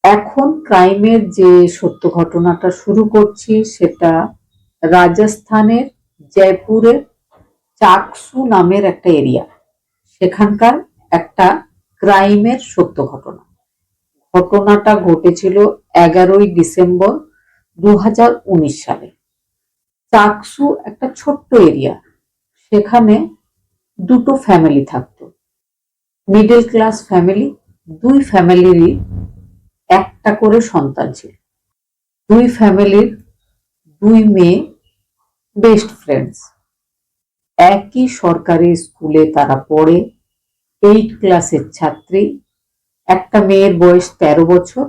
এখন ক্রাইমের যে সত্য ঘটনাটা শুরু করছি সেটা রাজস্থানের জয়পুরের চাকসু নামের একটা এরিয়া। সেখানকার একটা ক্রাইমের সত্য ঘটনা। ঘটনাটা ঘটেছিল 11ই ডিসেম্বর 2019 সালে। চাকসু একটা ছোট্ট এরিয়া। সেখানে দুটো ফ্যামিলি থাকতো, মিডল ক্লাস ফ্যামিলি। দুই ফ্যামিলিরই একটা করে সন্তান ছিল। দুই ফ্যামিলির দুই মেয়ে বেস্ট ফ্রেন্ডস। একই সরকারি স্কুলে তারা পড়ে, 8 ক্লাসের ছাত্রী। একটা মেয়ের বয়স 13 বছর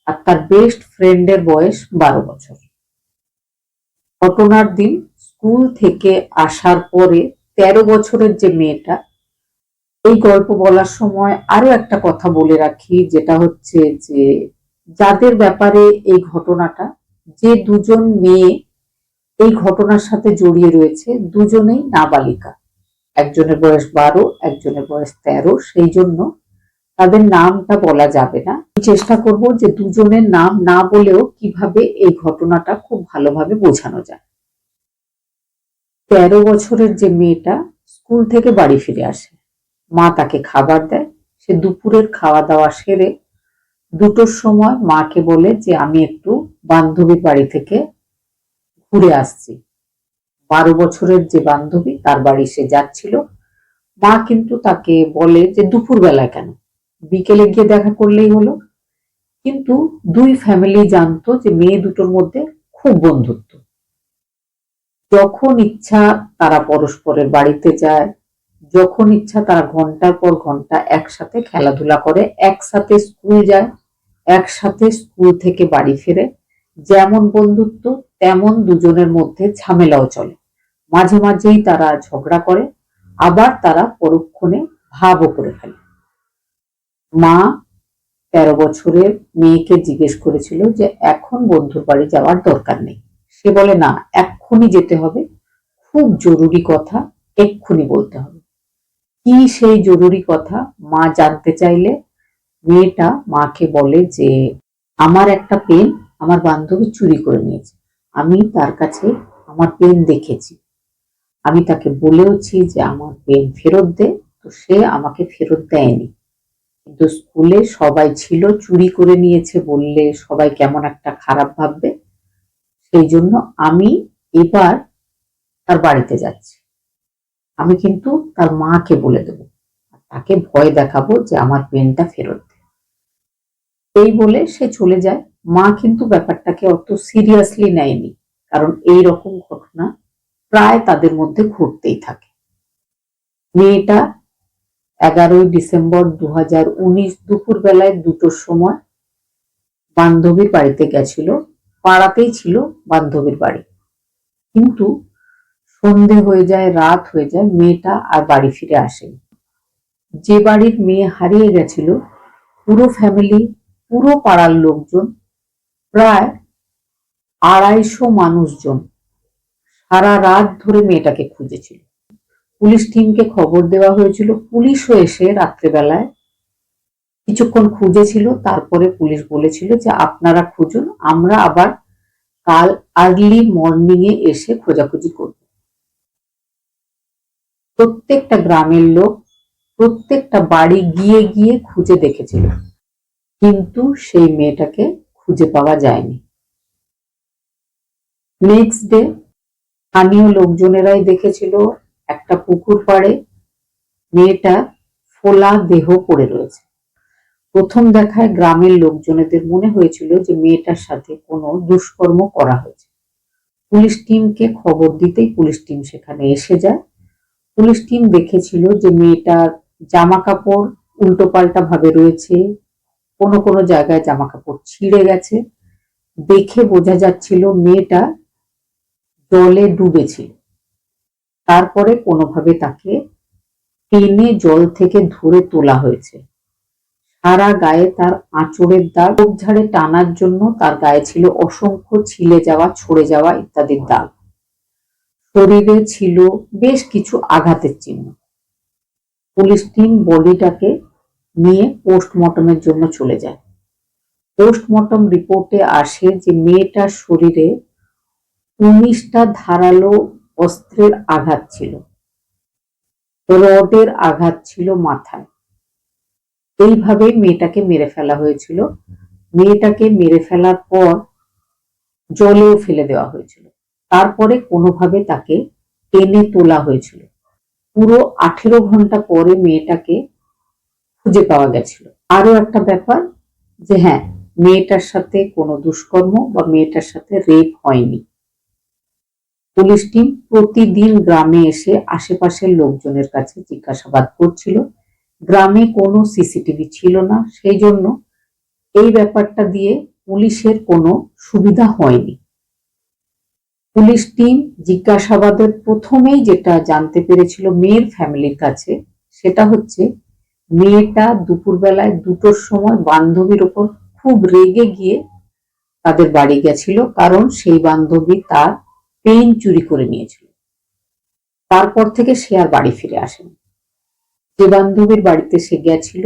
আর তার বেস্ট ফ্রেন্ডের বয়স 12 বছর। ঘটনার দিন স্কুল থেকে আসার পরে 13 বছরের যে মেয়েটা, এই গল্প বলার সময় আরো একটা কথা বলে রাখি, যেটা হচ্ছে যে যাদের ব্যাপারে এই ঘটনাটা, যে দুজন মেয়ে এই ঘটনার সাথে জড়িয়ে রয়েছে দুজনেই নাবালিকা। একজনের বয়স 12, একজনের বয়স 13। সেই জন্য তাদের নামটা বলা যাবে না। চেষ্টা করব যে দুজনের নাম না বলেও কিভাবে এই ঘটনাটা খুব ভালোভাবে বোঝানো যায়। 13 বছরের যে মেয়েটা স্কুল থেকে বাড়ি ফিরে আসে, মা তাকে খাবার দেয়। সে দুপুরের খাওয়া দাওয়া সেরে 2টোর সময় মাকে বলে যে আমি একটু বান্ধবীর বাড়ি থেকে ঘুরে আসছি। 12 বছরের যে বান্ধবী, তার বাড়ি সে যাচ্ছিল। মা কিন্তু তাকে বলে যে দুপুর বেলা কেন, বিকেলে গিয়ে দেখা করলেই হলো। কিন্তু দুই ফ্যামিলি জানতো যে মেয়ে দুটোর মধ্যে খুব বন্ধুত্ব। যখন ইচ্ছা তারা পরস্পরের বাড়িতে যায়, যখন ইচ্ছা তারা ঘন্টার পর ঘন্টা একসাথে খেলাধুলা করে, একসাথে স্কুল যায়, একসাথে স্কুল থেকে বাড়ি ফেরে। যেমন বন্ধুত্ব তেমন দুজনের মধ্যে ঝামেলাও চলে। মাঝে মাঝেই তারা ঝগড়া করে, আবার তারা পরক্ষণে ভাবও করে ফেলে। মা 13 বছরের মেয়েকে জিজ্ঞেস করেছিল যে এখন বন্ধুর বাড়ি যাওয়ার দরকার নেই। সে বলে না, এক্ষুনি যেতে হবে, খুব জরুরি কথা, এক্ষুনি বলতে হবে। কি সেই জরুরি কথা মা জানতে চাইলে মেয়েটা মাকে বলে যে আমার একটা পেন আমার বান্ধবী চুরি করে নিয়েছে। আমি তার কাছে আমার পেন দেখেছি, আমি তাকে বলেওছি যে আমার পেন ফেরত দে, তো সে আমাকে ফেরত দেয়নি। কিন্তু স্কুলে সবাই ছিল, চুরি করে নিয়েছে বললে সবাই কেমন একটা খারাপ ভাববে। সেই জন্য আমি এবার তার বাড়িতে যাচ্ছি। আমি কিন্তু তার মাকে বলে দেবো, তাকে ভয় দেখাবো যে আমার পেনটা ফেরত দে। এই বলে সে চলে যায়। মা কিন্তু ব্যাপারটাকে অত সিরিয়াসলি নেয়নি, কারণ এই রকম ঘটনা প্রায় তাদের মধ্যে ঘটতেই থাকে। মেয়েটা 11ই ডিসেম্বর 2019 দুপুর বেলায় 2টোর সময় বান্ধবীর বাড়িতে গেছিল। পাড়াতেই ছিল বান্ধবীর বাড়ি। কিন্তু সন্ধে হয়ে যায়, রাত হয়ে যায়, মেয়েটা আর বাড়ি ফিরে আসেনি। যে বাড়ির মেয়ে হারিয়ে গেছিল, পুরো ফ্যামিলি, পুরো পাড়ার লোকজন, প্রায় 250 মানুষজন সারা রাত ধরে মেয়েটাকে খুঁজেছিল। পুলিশ টিমকে খবর দেওয়া হয়েছিল। পুলিশও এসে রাত্রেবেলায় কিছুক্ষণ খুঁজেছিল। তারপরে পুলিশ বলেছিল যে আপনারা খুঁজুন, আমরা আবার কাল আর্লি মর্নিং এ এসে খোঁজাখুঁজি করব। প্রত্যেকটা গ্রামের লোক প্রত্যেকটা বাড়ি গিয়ে গিয়ে খুঁজে দেখেছিল, কিন্তু সেই মেয়েটাকে খুঁজে পাওয়া যায়নি। নেক্সট ডে স্থানীয় লোকজনেরাই দেখেছিল একটা পুকুর পাড়ে মেয়েটা ফোলা দেহ পড়ে রয়েছে। প্রথম দেখায় গ্রামের লোকজনেদের মনে হয়েছিল যে মেয়েটার সাথে কোনো দুষ্কর্ম করা হয়েছে। পুলিশ টিমকে খবর দিতেই পুলিশ টিম সেখানে এসে যায়। পুলিশ টিম দেখেছিল যে মেয়েটার জামা কাপড় উল্টো পাল্টা ভাবে রয়েছে, কোনো কোনো জায়গায় জামা কাপড় ছিঁড়ে গেছে। দেখে বোঝা যাচ্ছিল মেয়েটা জলে ডুবেছিল। তারপরে কোনোভাবে তাকে টেনে জল থেকে ধরে তোলা হয়েছে। সারা গায়ে তার আঁচড়ের দাগ, ঝোপঝাড়ে টানার জন্য তার গায়ে ছিল অসংখ্য ছিলে যাওয়া, ছড়ে যাওয়া ইত্যাদির দাগ। শরীরে ছিল বেশ কিছু আঘাতের চিহ্ন। পুলিশ টিম বডিটাকে নিয়ে পোস্টমর্টমের জন্য চলে যায়। পোস্টমর্টম রিপোর্টে আসে যে মেয়েটার শরীরে 19টা ধারালো অস্ত্রের আঘাত ছিল, রডের আঘাত ছিল মাথায়। এইভাবে মেয়েটাকে মেরে ফেলা হয়েছিল। মেয়েটাকে মেরে ফেলার পর জলেও ফেলে দেওয়া হয়েছিল। তারপরে কোনোভাবে তাকে টেনে তোলা হয়েছিল। পুরো 18 ঘন্টা পরে মেয়েটাকে খুঁজে পাওয়া গেছিল। আরো একটা ব্যাপার যে হ্যাঁ, মেয়েটার সাথে কোনো দুষ্কর্ম বা মেয়েটার সাথে রেপ হয়নি। পুলিশ টিম প্রতিদিন গ্রামে এসে আশেপাশের লোকজনের কাছে জিজ্ঞাসাবাদ করছিল। গ্রামে কোনো সিসিটিভি ছিল না, সেই জন্য এই ব্যাপারটা দিয়ে পুলিশের কোনো সুবিধা হয়নি। পুলিশ টিম জিজ্ঞাসাবাদের প্রথমেই যেটা জানতে পেরেছিল মেয়ের ফ্যামিলির কাছে, সেটা হচ্ছে মেয়েটা দুপুরবেলায় 2টোর সময় বান্ধবীর ওপর খুব রেগে গিয়ে তাদের বাড়ি গেছিল, কারণ সেই বান্ধবী তার পেন চুরি করে নিয়েছিল। তারপর থেকে সে আর বাড়ি ফিরে আসেনি। যে বান্ধবীর বাড়িতে সে গেছিল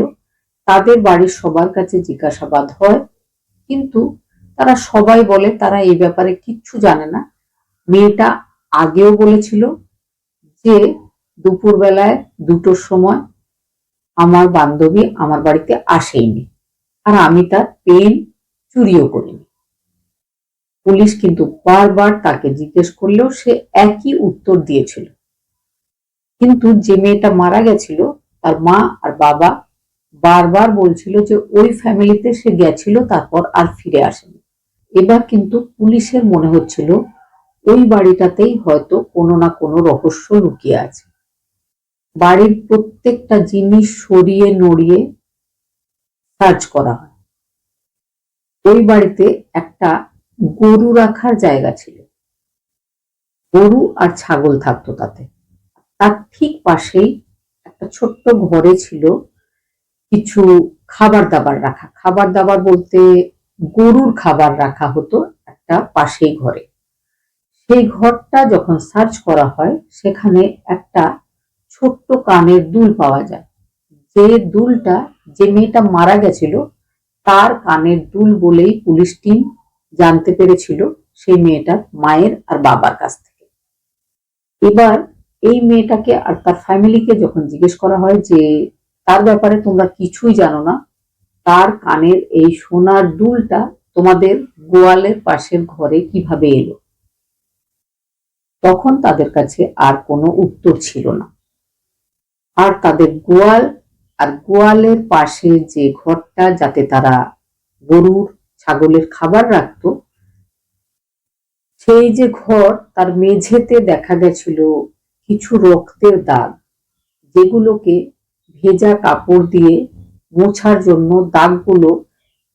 তাদের বাড়ির সবার কাছে জিজ্ঞাসাবাদ হয়, কিন্তু তারা সবাই বলে তারা এই ব্যাপারে কিচ্ছু জানে না। মেয়েটা আগেও বলেছিল যে দুপুরবেলায় 2টোর সময় আমার বান্ধবী আমার বাড়িতে আসেইনি, আর আমি তার পেন চুরিও করিনি। পুলিশ কিন্তু বারবার তাকে জিজ্ঞেস করলেও সে একই উত্তর দিয়েছিল। কিন্তু যে মেয়েটা মারা গেছিল তার মা আর বাবা বারবার বলছিল যে ওই ফ্যামিলিতে সে গেছিল, তারপর আর ফিরে আসেনি। এবার কিন্তু পুলিশের মনে হচ্ছিল ওই বাড়িটাতেই হয়তো কোনো না কোনো রহস্য লুকিয়ে আছে। বাড়ির প্রত্যেকটা জিনিস সরিয়ে নড়িয়ে সার্চ করা হয়। ওই বাড়িতে একটা গরু রাখার জায়গা ছিল, গরু আর ছাগল থাকতো তাতে। তার ঠিক পাশেই একটা ছোট্ট ঘরে ছিল কিছু খাবার দাবার রাখা। খাবার দাবার বলতে গরুর খাবার রাখা হতো একটা পাশেই ঘরে। সেই ঘরটা যখন সার্চ করা হয় সেখানে একটা ছোট্ট কানের দুল পাওয়া যায়, যে দুলটা যে মেয়েটা মারা গেছিল তার কানের দুল বলেই পুলিশ টিম জানতে পেরেছিল সেই মেয়েটার মায়ের আর বাবার কাছ থেকে। এবার এই মেয়েটাকে আর তার ফ্যামিলিকে যখন জিজ্ঞেস করা হয় যে তার ব্যাপারে তোমরা কিছুই জানো না, তার কানের এই সোনার দুলটা তোমাদের গোয়ালের পাশের ঘরে কিভাবে এলো, তখন তাদের কাছে আর কোনো উত্তর ছিল না। আর তাদের গোয়াল আর গোয়ালের পাশে যে ঘরটা যাতে তারা গরুর ছাগলের খাবার রাখত, সেই যে ঘর তার মেঝেতে দেখা গেছিল কিছু রক্তের দাগ, যেগুলোকে ভেজা কাপড় দিয়ে মোছার জন্য দাগগুলো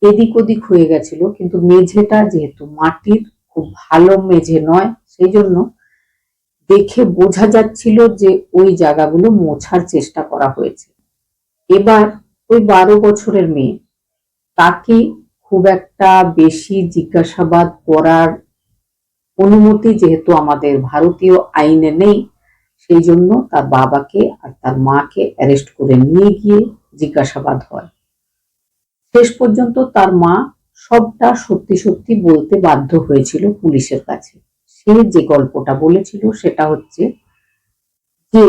এদিক ওদিক হয়ে গেছিল, কিন্তু মেঝেটা যেহেতু মাটির খুব ভালো মেঝে নয়, সেই জন্য দেখে বোঝা যাচ্ছিল যে ওই জায়গাগুলো মোছার চেষ্টা করা হয়েছে। এবার ওই 12 বছরের মেয়ে, তাকে খুব একটা বেশি জিজ্ঞাসাবাদ করার অনুমতি যেহেতু আমাদের ভারতীয় আইনে নেই, সেই জন্য তার বাবাকে আর তার মাকে অ্যারেস্ট করে নিয়ে গিয়ে জিজ্ঞাসাবাদ হয়। শেষ পর্যন্ত তার মা সবটা সত্যি সত্যি বলতে বাধ্য হয়েছিল পুলিশের কাছে। সে যে গল্পটা বলেছিল সেটা হচ্ছে যে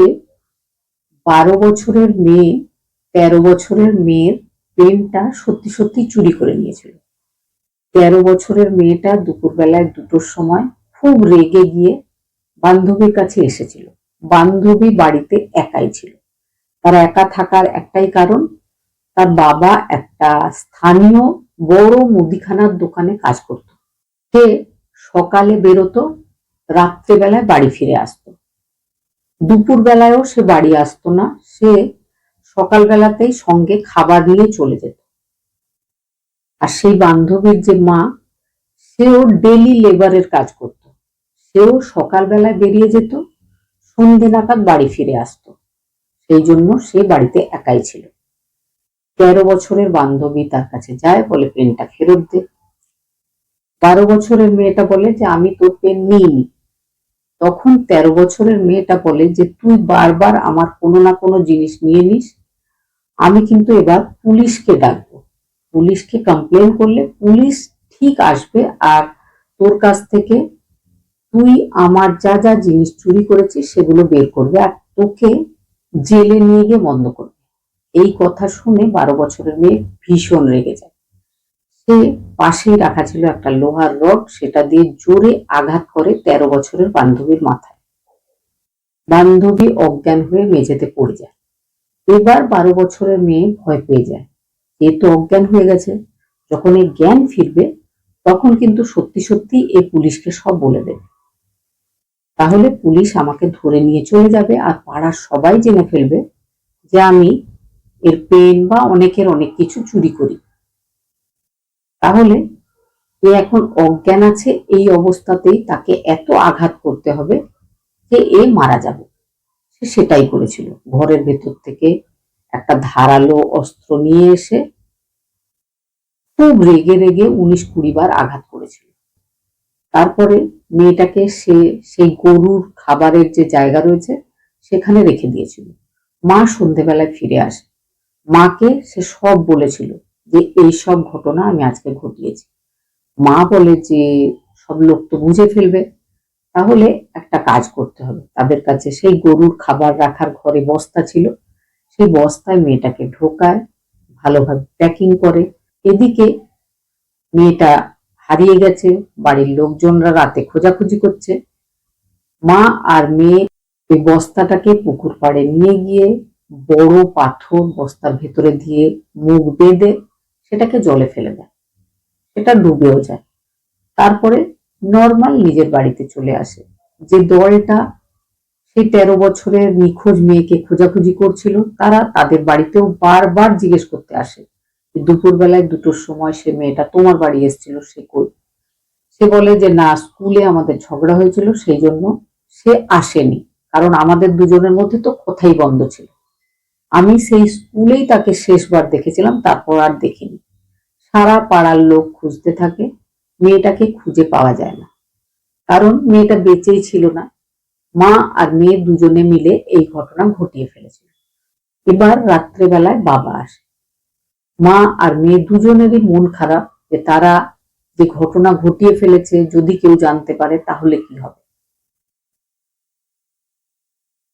12 বছরের মেয়ে 13 বছরের মেয়ের পেনটা সত্যি সত্যি চুরি করে নিয়েছিল। 13 বছরের মেয়েটা দুপুরবেলায় 2টোর সময় খুব রেগে গিয়ে বান্ধবীর কাছে এসেছিল। বান্ধবী বাড়িতে একাই ছিল। তার একা থাকার একটাই কারণ, তার বাবা একটা স্থানীয় বড় মুদিখানার দোকানে কাজ করত। সে সকালে বেরোতো, রাত্রেবেলায় বাড়ি ফিরে আসতো। দুপুর বেলায়ও সে বাড়ি আসতো না, সে সকালবেলাতেই সঙ্গে খাবার নিয়ে চলে যেত। আর সেই বান্ধবীর যে মা, সেও ডেলি লেবারের কাজ করত। সেও সকালবেলায় বেরিয়ে যেত, সন্ধে নাগাদ বাড়ি ফিরে আসতো। সেই জন্য সে বাড়িতে একাই ছিল। 13 বছরের বান্ধবী তার কাছে যায়, বলে পেনটা ফেরত দে। 12 বছরের মেয়েটা বলে যে আমি তোর পেন নিইনি। তখন 13 বছরের মেয়েটা বলে যে তুই বারবার আমার কোনো না কোনো জিনিস নিয়ে নিস, আমি কিন্তু এবার পুলিশকে ডাকবো। পুলিশকে কমপ্লেন করলে পুলিশ ঠিক আসবে আর তোর কাছ থেকে তুই আমার যা যা জিনিস চুরি করেছিস সেগুলো বের করবে আর তোকে জেলে নিয়ে গিয়ে বন্ধ করবে। এই কথা শুনে 12 বছরের মেয়ে ভীষণ রেগে যায়। সে পাশেই রাখা ছিল একটা লোহার রড, সেটা দিয়ে জোরে আঘাত করে 13 বছরের বান্ধবীর মাথায়। বান্ধবী অজ্ঞান হয়ে মেঝেতে পড়ে যায়। এবার 12 বছরের মেয়ে ভয় পেয়ে যায়, এ তো অজ্ঞান হয়ে গেছে, যখন এই জ্ঞান ফিরবে তখন কিন্তু সত্যি সত্যি এ পুলিশকে সব বলে দেবে, তাহলে পুলিশ আমাকে ধরে নিয়ে চলে যাবে আর পাড়ার সবাই জেনে ফেলবে যে আমি এর পেন বা অনেকের অনেক কিছু চুরি করি। তাহলে এ এখন অজ্ঞান আছে, এই অবস্থাতেই তাকে এত আঘাত করতে হবে যে এ মারা যাবে। সে সেটাই করেছিল, ঘরের ভেতর থেকে একটা ধারালো অস্ত্র নিয়ে এসে খুব রেগে রেগে 19-20 বার আঘাত করেছিল। তারপরে মেয়েটাকে সে সেই গরুর খাবারের যে জায়গা রয়েছে সেখানে রেখে দিয়েছিল। মা সন্ধেবেলায় ফিরে আসে, মাকে সে সব বলেছিল যে এই সব ঘটনা আমি আজকে ঘটিয়েছি। মা বলে যে সব লোক তো বুঝে ফেলবে, তাহলে একটা কাজ করতে হবে। তাদের কাছে সেই গরুর খাবার রাখার ঘরে বস্তা ছিল, সেই বস্তায় মেয়েটাকে ঢোকায়, ভালোভাবে প্যাকিং করে। এদিকে মেয়েটা হারিয়ে গেছে, বাড়ির লোকজনরা রাতে খোঁজাখুঁজি করছে। মা আর মেয়ে ওই বস্তাটাকে পুকুর পাড়ে নিয়ে গিয়ে বড় পাথর বস্তার ভেতরে দিয়ে মুখ বেঁধে সেটাকে জলে ফেলে দেয়, সেটা ডুবেও যায়। তারপরে নর্মাল নিজের বাড়িতে চলে আসে। যে দলটা সেই 13 বছরের নিখোঁজ মেয়েকে খোঁজাখুঁজি করছিল তারা তাদের বাড়িতেও বারবার জিজ্ঞেস করতে আসে, দুপুরবেলায় 2টোর সময় সে মেয়েটা তোমার বাড়ি এসেছিল, সে কই? সে বলে যে না, স্কুলে আমাদের ঝগড়া হয়েছিল সেই জন্য সে আসেনি, কারণ আমাদের দুজনের মধ্যে তো কথাই বন্ধ ছিল। আমি সেই স্কুলেই তাকে শেষবার দেখেছিলাম, তারপর আর দেখিনি। সারা পাড়ার লোক খুঁজতে থাকে, মেয়েটাকে খুঁজে পাওয়া যায় না, কারণ মেয়েটা বেঁচেই ছিল না। মা আর মেয়ে দুজনে মিলে এই ঘটনা ঘটিয়ে ফেলেছিল। এবার রাত্রেবেলায় বাবা আসে। মা আর মেয়ে দুজনেরই মন খারাপ যে তারা যে ঘটনা ঘটিয়ে ফেলেছে যদি কেউ জানতে পারে তাহলে কি হবে।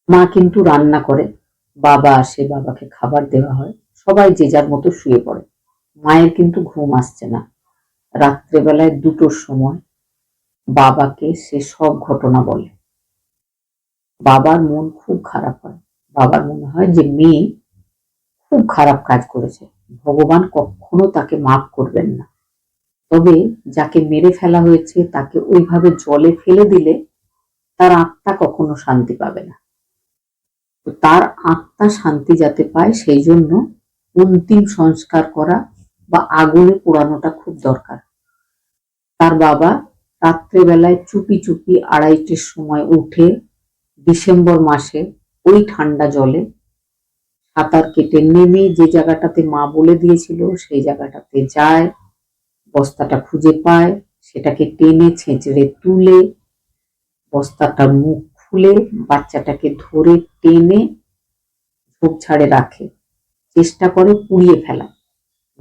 মা কিন্তু রান্না করে, বাবা আসে, বাবাকে খাবার দেওয়া হয়, সবাই যে যার মতো শুয়ে পড়ে। মায়ের কিন্তু ঘুম আসছে না। রাত্রেবেলায় 2টোর সময় বাবাকে সে সব ঘটনা বলে। বাবার মন খুব খারাপ হয়, বাবার মনে হয় যে মেয়ে খুব খারাপ কাজ করেছে, ভগবান কখনো তাকে মাফ করবেন না। তবে যাকে মেরে ফেলা হয়েছে তাকে ওইভাবে জলে ফেলে দিলে তার আত্মা কখনো শান্তি পাবে না। তো তার আত্মা শান্তি যাতে পায় সেই জন্য অন্তিম সংস্কার করা বা আগুনে পোড়ানোটা খুব দরকার। তার বাবা রাত্রেবেলায় চুপি চুপি 2:30-র সময় উঠে ডিসেম্বর মাসে ওই ঠান্ডা জলে সাঁতার কেটে নেমে যে জায়গাটাতে মা বলে দিয়েছিল সেই জায়গাটাতে যায়, বস্তাটা খুঁজে পায়, সেটাকে টেনে ছেঁচড়ে তুলে বস্তাটার মুখ খুলে বাচ্চাটাকে ধরে টেনে ঝোপঝাড়ে রাখে, চেষ্টা করে পুড়িয়ে ফেলা,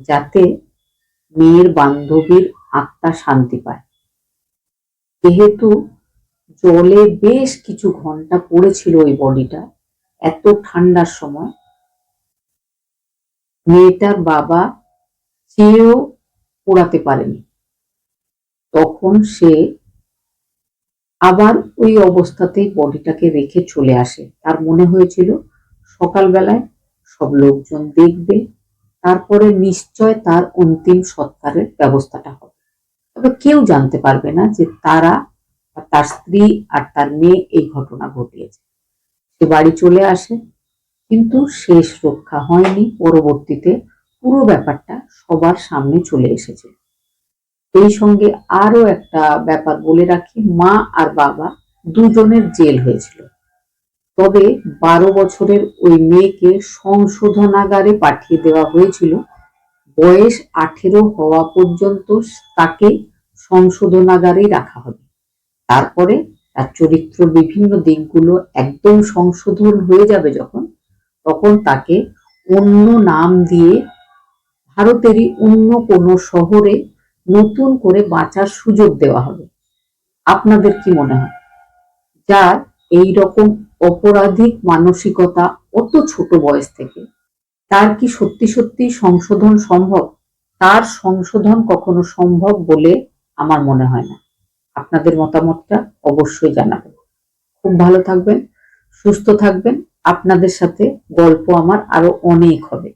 যাতে মেয়ের বান্ধবীর আত্মা শান্তি পায়। যেহেতু জলে বেশ কিছু ঘন্টা পড়েছিল ওই বডিটা, এত ঠান্ডার সময় মেয়েটার বাবা চেয়েও পোড়াতে পারেনি। তখন সে আবার ওই অবস্থাতেই বডিটাকে রেখে চলে আসে। তার মনে হয়েছিল সকালবেলায় সব লোকজন দেখবে, তারপরে নিশ্চয় তার অন্তিম সৎকারের ব্যবস্থাটা হবে, তবে কেউ জানতে পারবে না যে তারা, তার স্ত্রী আর তার মেয়ে এই ঘটনা ঘটিয়েছে। সে বাড়ি চলে আসে, কিন্তু শেষ রক্ষা হয়নি। পরবর্তীতে পুরো ব্যাপারটা সবার সামনে চলে এসেছে। এই সঙ্গে আরো একটা ব্যাপার বলে রাখি, মা আর বাবা দুজনের জেল হয়েছিল। তবে 12 বছরের ওই মেয়েকে সংশোধনাগারে পাঠিয়ে দেওয়া হয়েছিল। বয়স 18 হওয়া পর্যন্ত তাকে সংশোধনাগারেই রাখা হবে, তারপরে তার চরিত্র বিভিন্ন দিকগুলো একদম সংশোধন হয়ে যাবে যখন, তখন তাকে অন্য নাম দিয়ে ভারতেরই অন্য কোনো শহরে নতুন করে বাঁচার সুযোগ দেওয়া হবে? আপনাদের কি মনে হয়? যার এই রকম অপরাধিক মানসিকতা অত ছোট বয়স থেকে, তার কি সত্যি সত্যি সংশোধন সম্ভব? তার সংশোধন কখনো সম্ভব বলে আমার মনে হয় না। আপনাদের মতামতটা অবশ্যই জানাবেন। খুব ভালো থাকবেন, সুস্থ থাকবেন। আপনাদের সাথে গল্প আমার আরো অনেক হবে।